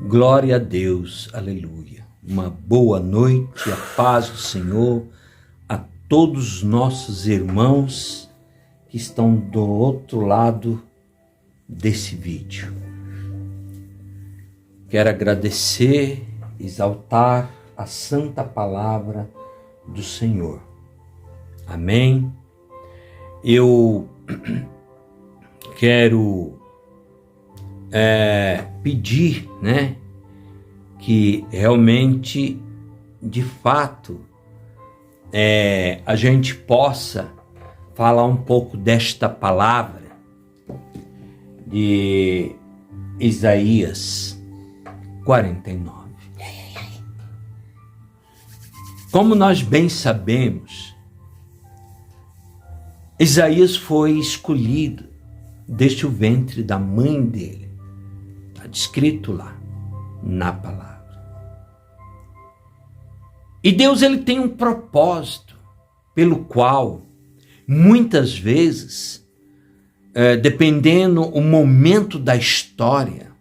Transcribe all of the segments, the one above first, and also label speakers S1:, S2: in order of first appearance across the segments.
S1: Glória a Deus, aleluia. Uma boa noite, a paz do Senhor a todos os nossos irmãos que estão do outro lado desse vídeo. Quero agradecer, exaltar a santa palavra do Senhor. Amém. Eu quero pedir, que realmente, de fato, a gente possa falar um pouco desta palavra de Isaías 49. Como nós bem sabemos, Isaías foi escolhido desde o ventre da mãe dele. Está descrito lá na palavra. E Deus, ele tem um propósito pelo qual muitas vezes, dependendo o momento da história,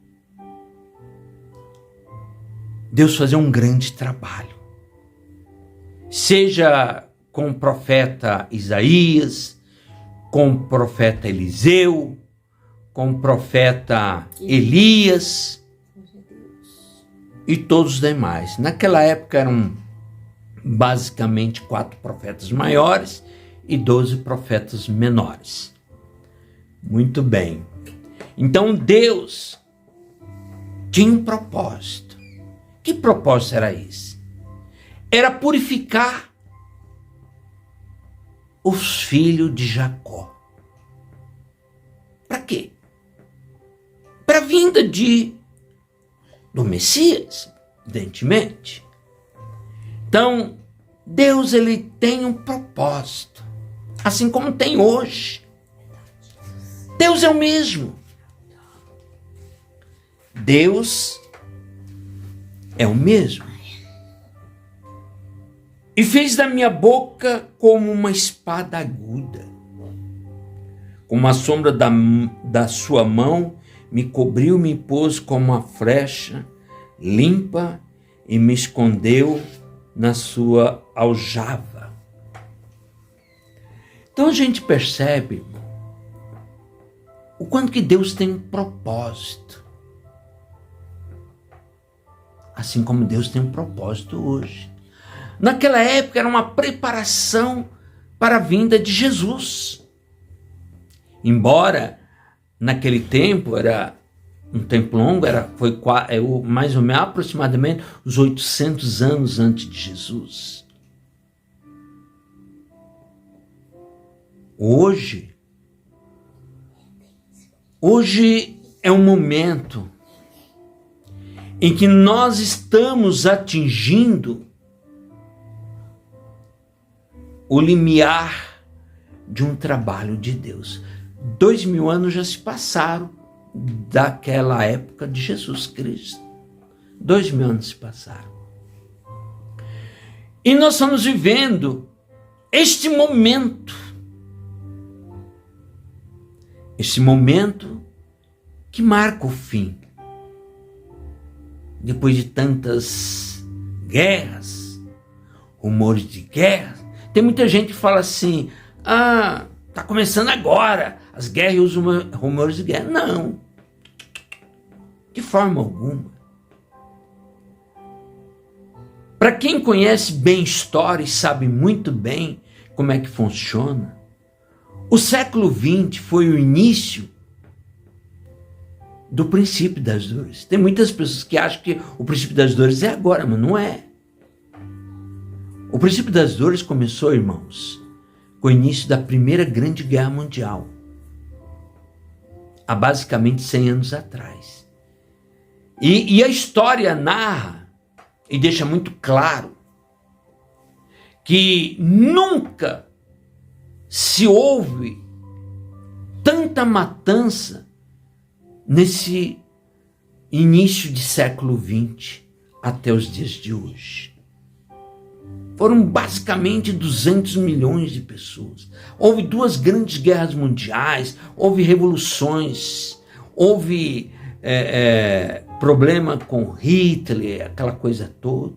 S1: Deus fazia um grande trabalho. Seja com o profeta Isaías, com o profeta Eliseu, com o profeta Elias e todos os demais. Naquela época eram basicamente 4 profetas maiores e 12 profetas menores. Muito bem. Então Deus tinha um propósito. Que propósito era esse? Era purificar os filhos de Jacó. Para quê? Para a vinda do Messias, evidentemente. Então, Deus, ele tem um propósito, assim como tem hoje. Deus é o mesmo. Deus é o mesmo. E fez da minha boca como uma espada aguda. Com a sombra da sua mão, me cobriu, me pôs como uma flecha limpa e me escondeu na sua aljava. Então a gente percebe, irmão, o quanto que Deus tem um propósito. Assim como Deus tem um propósito hoje. Naquela época era uma preparação para a vinda de Jesus. Embora naquele tempo era um tempo longo, foi mais ou menos aproximadamente os 800 anos antes de Jesus. Hoje é um momento em que nós estamos atingindo o limiar de um trabalho de Deus. 2000 anos já se passaram daquela época de Jesus Cristo. 2000 anos se passaram. E nós estamos vivendo este momento. Este momento que marca o fim. Depois de tantas guerras, rumores de guerra. Tem muita gente que fala assim, está começando agora as guerras e os rumores de guerra. Não, de forma alguma. Para quem conhece bem história e sabe muito bem como é que funciona, o século XX foi o início do princípio das dores. Tem muitas pessoas que acham que o princípio das dores é agora, mas não é. O princípio das dores começou, irmãos, com o início da Primeira Grande Guerra Mundial, há basicamente 100 anos atrás. E a história narra e deixa muito claro que nunca se houve tanta matança nesse início de século XX até os dias de hoje. Foram basicamente 200 milhões de pessoas. Houve 2 grandes guerras mundiais, houve revoluções, houve problema com Hitler, aquela coisa toda.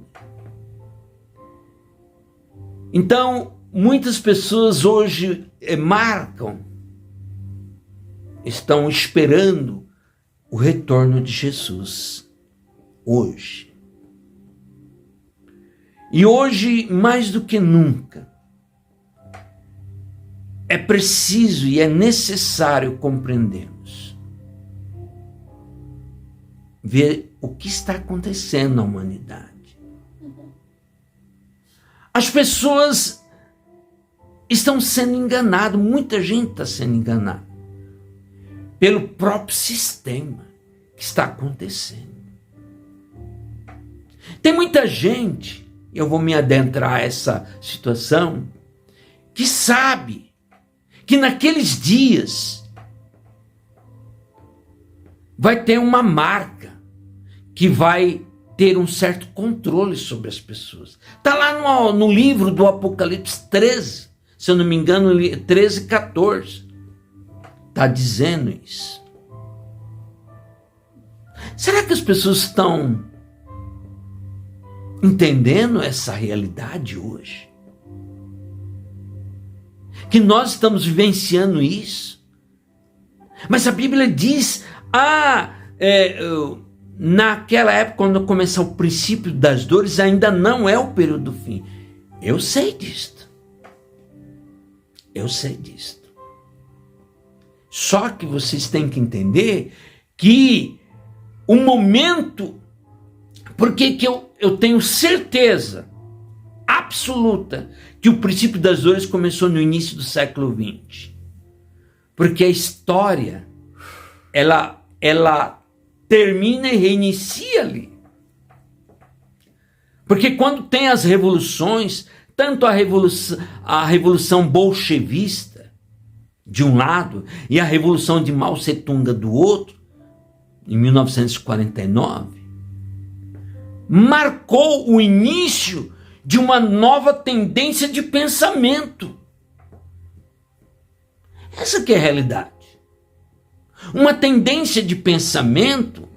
S1: Então, muitas pessoas hoje estão esperando o retorno de Jesus. Hoje. E hoje, mais do que nunca, é preciso e é necessário compreendermos, ver o que está acontecendo na humanidade. As pessoas estão sendo enganadas, muita gente está sendo enganada pelo próprio sistema que está acontecendo. Tem muita gente, eu vou me adentrar a essa situação, que sabe que naqueles dias vai ter uma marca que vai ter um certo controle sobre as pessoas. Está lá no livro do Apocalipse 13, se eu não me engano, 13, 14. Está dizendo isso. Será que as pessoas estão entendendo essa realidade hoje? Que nós estamos vivenciando isso? Mas a Bíblia diz, naquela época, quando começar o princípio das dores, ainda não é o período do fim. Eu sei disto. Eu sei disto. Só que vocês têm que entender que o momento, porque que eu tenho certeza absoluta que o princípio das dores começou no início do século XX. Porque a história, ela termina e reinicia ali. Porque quando tem as revoluções, tanto a revolução bolchevista, de um lado, e a revolução de Mao Tse-tung do outro, em 1949, marcou o início de uma nova tendência de pensamento. Essa que é a realidade. Uma tendência de pensamento,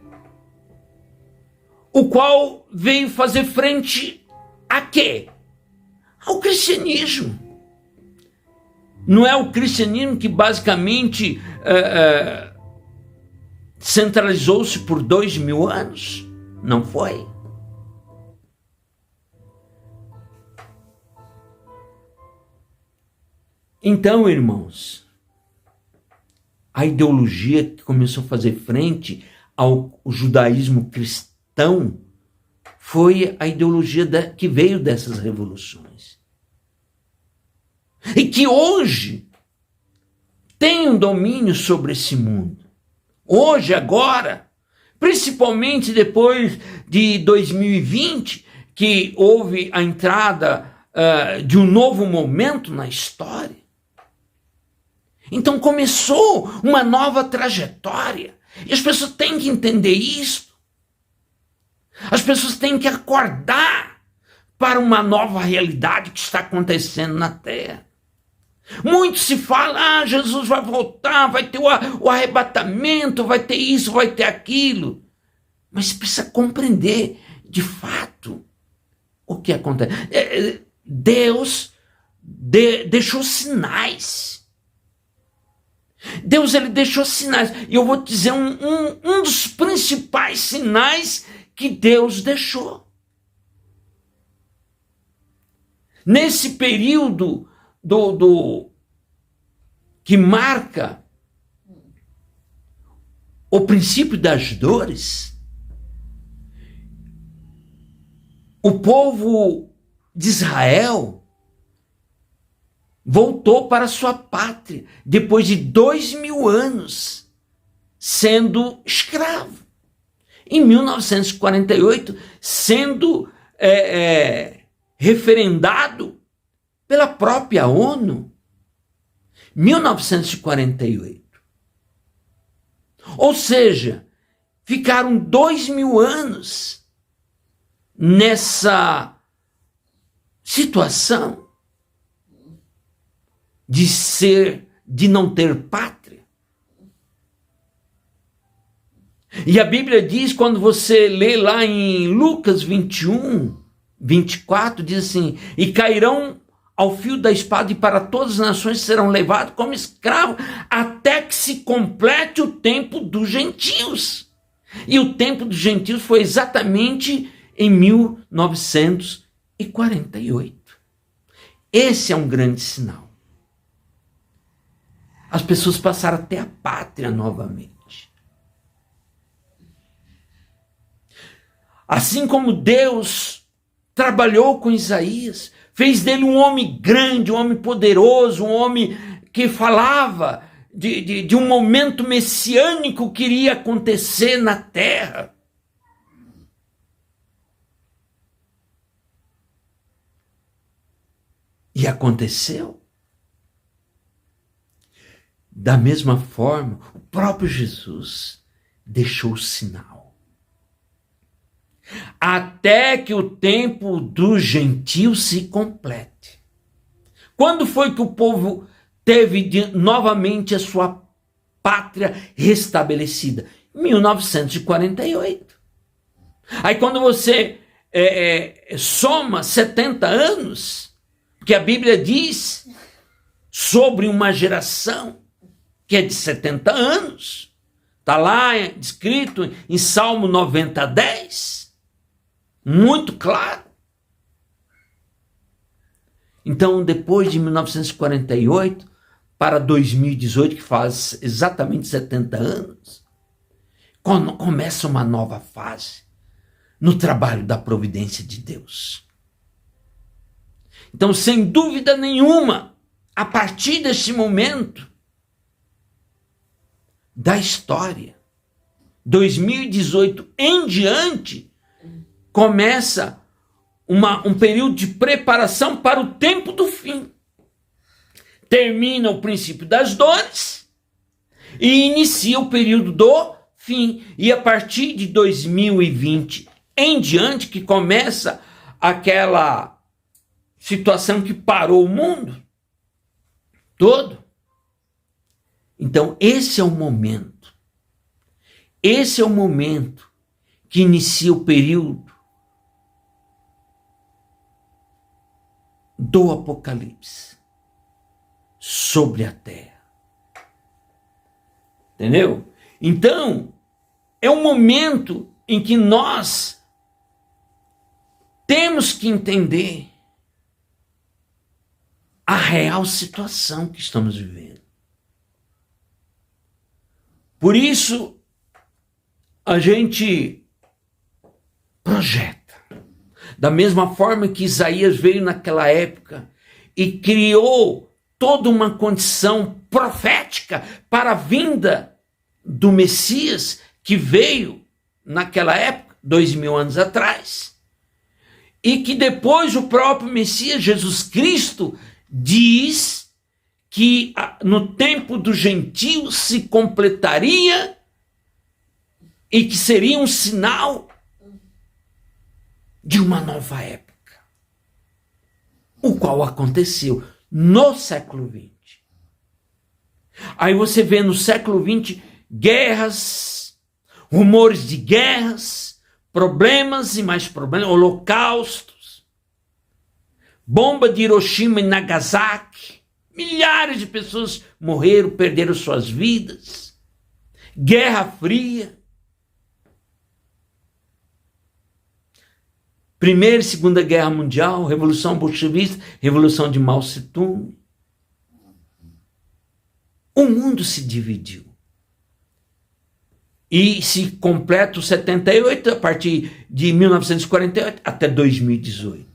S1: o qual veio fazer frente a quê? Ao cristianismo. Não é o cristianismo que basicamente centralizou-se por 2000 anos? Não foi? Então, irmãos, a ideologia que começou a fazer frente ao judaísmo cristão foi a ideologia que veio dessas revoluções. E que hoje tem um domínio sobre esse mundo. Hoje, agora, principalmente depois de 2020, que houve a entrada de um novo momento na história. Então começou uma nova trajetória. E as pessoas têm que entender isso. As pessoas têm que acordar para uma nova realidade que está acontecendo na Terra. Muito se fala, Jesus vai voltar, vai ter o arrebatamento, vai ter isso, vai ter aquilo. Mas precisa compreender, de fato, o que acontece. Deus deixou sinais. Deus, ele deixou sinais. E eu vou te dizer um dos principais sinais que Deus deixou. Nesse período que marca o princípio das dores, o povo de Israel voltou para sua pátria depois de 2000 anos sendo escravo. Em 1948, sendo referendado pela própria ONU. 1948. Ou seja, ficaram 2000 anos nessa situação de não ter pátria. E a Bíblia diz, quando você lê lá em Lucas 21, 24, diz assim: e cairão ao fio da espada, e para todas as nações serão levados como escravos, até que se complete o tempo dos gentios. E o tempo dos gentios foi exatamente em 1948. Esse é um grande sinal. As pessoas passaram a ter a pátria novamente. Assim como Deus trabalhou com Isaías, fez dele um homem grande, um homem poderoso, um homem que falava de um momento messiânico que iria acontecer na terra. E aconteceu. Da mesma forma, o próprio Jesus deixou o sinal. Até que o tempo dos gentios se complete. Quando foi que o povo teve novamente a sua pátria restabelecida? 1948. Aí quando você soma 70 anos, porque a Bíblia diz sobre uma geração que é de 70 anos, está lá escrito em Salmo 90:10, muito claro. Então, depois de 1948 para 2018, que faz exatamente 70 anos, começa uma nova fase no trabalho da providência de Deus. Então, sem dúvida nenhuma, a partir deste momento da história, 2018 em diante, começa um período de preparação para o tempo do fim. Termina o princípio das dores e inicia o período do fim. E a partir de 2020 em diante, que começa aquela situação que parou o mundo todo. Então, esse é o momento. Esse é o momento que inicia o período do Apocalipse sobre a terra. Entendeu? Então, é um momento em que nós temos que entender a real situação que estamos vivendo. Por isso, a gente projeta. Da mesma forma que Isaías veio naquela época e criou toda uma condição profética para a vinda do Messias, que veio naquela época, 2000 anos atrás, e que depois o próprio Messias, Jesus Cristo, diz que no tempo dos gentios se completaria e que seria um sinal de uma nova época, o qual aconteceu no século XX. Aí você vê no século XX guerras, rumores de guerras, problemas e mais problemas, holocaustos, bomba de Hiroshima e Nagasaki, milhares de pessoas morreram, perderam suas vidas, Guerra Fria, Primeira e Segunda Guerra Mundial, Revolução Bolchevista, Revolução de Mao Tse-tung. O mundo se dividiu. E se completa o 78 a partir de 1948 até 2018.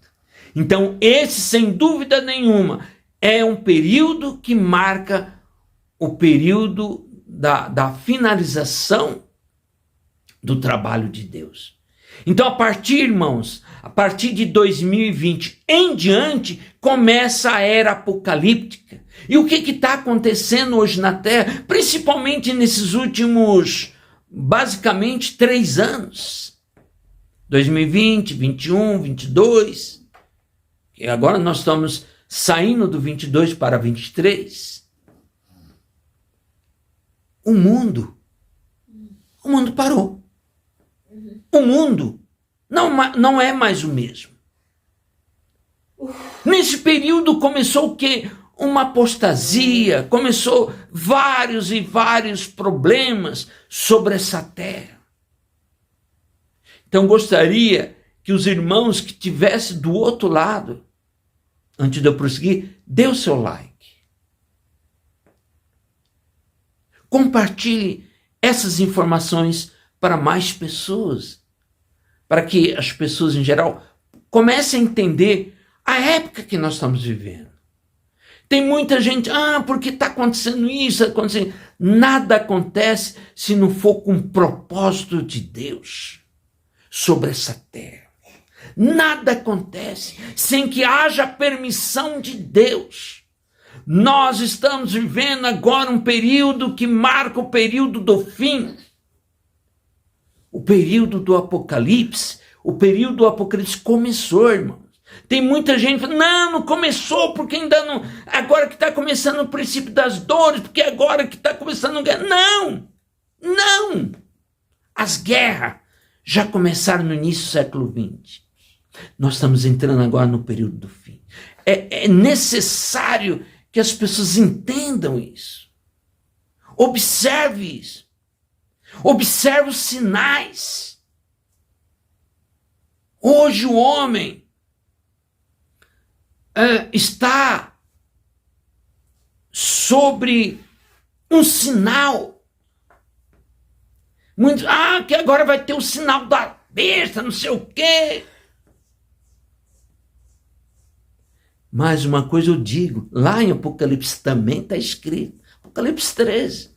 S1: Então, esse, sem dúvida nenhuma, é um período que marca o período da finalização do trabalho de Deus. Então, a partir, irmãos, a partir de 2020 em diante, começa a era apocalíptica. E o que está acontecendo hoje na Terra, principalmente nesses últimos, basicamente, 3 anos? 2020, 21, 22. E agora nós estamos saindo do 22 para 23. O mundo o mundo parou. O mundo não é mais o mesmo. Nesse período começou o quê? Uma apostasia, começou vários e vários problemas sobre essa terra. Então gostaria que os irmãos que estivessem do outro lado, antes de eu prosseguir, dê o seu like. Compartilhe essas informações para mais pessoas, para que as pessoas em geral comecem a entender a época que nós estamos vivendo. Tem muita gente, porque está acontecendo isso, acontecendo. Nada acontece se não for com o propósito de Deus sobre essa terra. Nada acontece sem que haja permissão de Deus. Nós estamos vivendo agora um período que marca o período do fim. O período do Apocalipse. O período do Apocalipse começou, irmãos. Tem muita gente que fala, não começou porque ainda não... Agora que está começando o princípio das dores, porque agora que está começando a guerra. Não! As guerras já começaram no início do século XX. Nós estamos entrando agora no período do fim. É necessário que as pessoas entendam isso. Observe isso. Observe os sinais. Hoje o homem está sobre um sinal. Muitos, que agora vai ter o sinal da besta, não sei o quê. Mas uma coisa eu digo, lá em Apocalipse também está escrito, Apocalipse 13.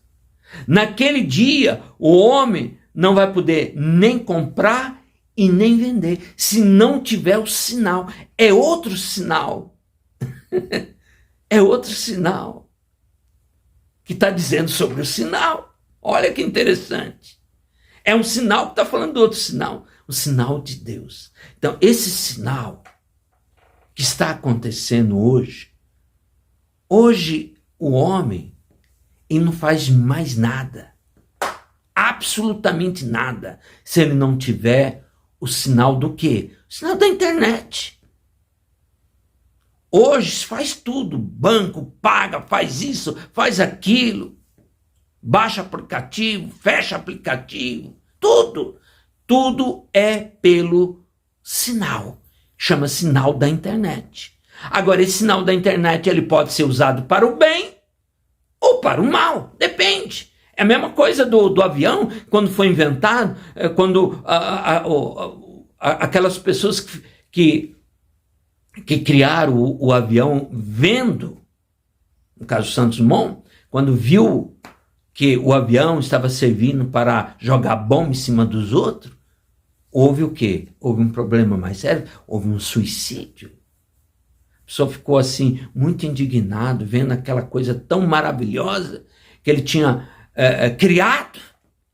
S1: Naquele dia, o homem não vai poder nem comprar e nem vender, se não tiver o sinal. É outro sinal. É outro sinal que está dizendo sobre o sinal. Olha que interessante. É um sinal que está falando do outro sinal, o sinal de Deus. Então, esse sinal que está acontecendo hoje o homem, ele não faz mais nada, absolutamente nada, se ele não tiver o sinal do quê? O sinal da internet. Hoje faz tudo, banco paga, faz isso, faz aquilo, baixa aplicativo, fecha aplicativo, tudo é pelo sinal. Chama sinal da internet. Agora, esse sinal da internet ele pode ser usado para o bem ou para o mal, depende. É a mesma coisa do avião, quando foi inventado, quando aquelas pessoas que criaram o avião vendo, no caso Santos Dumont, quando viu que o avião estava servindo para jogar bomba em cima dos outros, houve o quê? Houve um problema mais sério, houve um suicídio. A pessoa ficou assim, muito indignado, vendo aquela coisa tão maravilhosa que ele tinha criado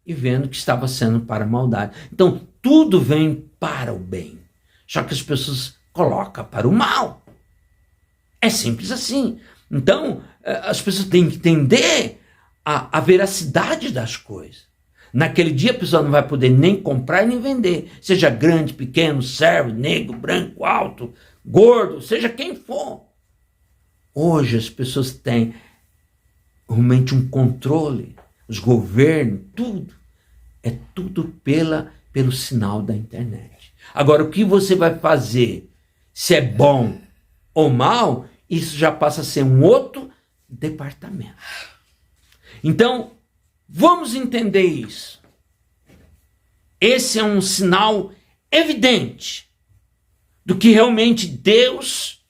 S1: e vendo que estava sendo para a maldade. Então, tudo vem para o bem, só que as pessoas colocam para o mal. É simples assim. Então, as pessoas têm que entender a veracidade das coisas. Naquele dia a pessoa não vai poder nem comprar e nem vender, seja grande, pequeno, servo, negro, branco, alto, gordo, seja quem for. Hoje as pessoas têm realmente um controle, os governos, tudo. É tudo pelo sinal da internet. Agora, o que você vai fazer, se é bom ou mal, isso já passa a ser um outro departamento. Então, vamos entender isso. Esse é um sinal evidente do que realmente Deus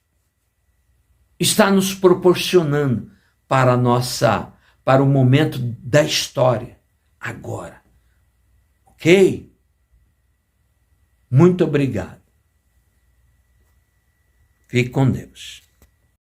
S1: está nos proporcionando para o momento da história agora. Ok? Muito obrigado. Fique com Deus.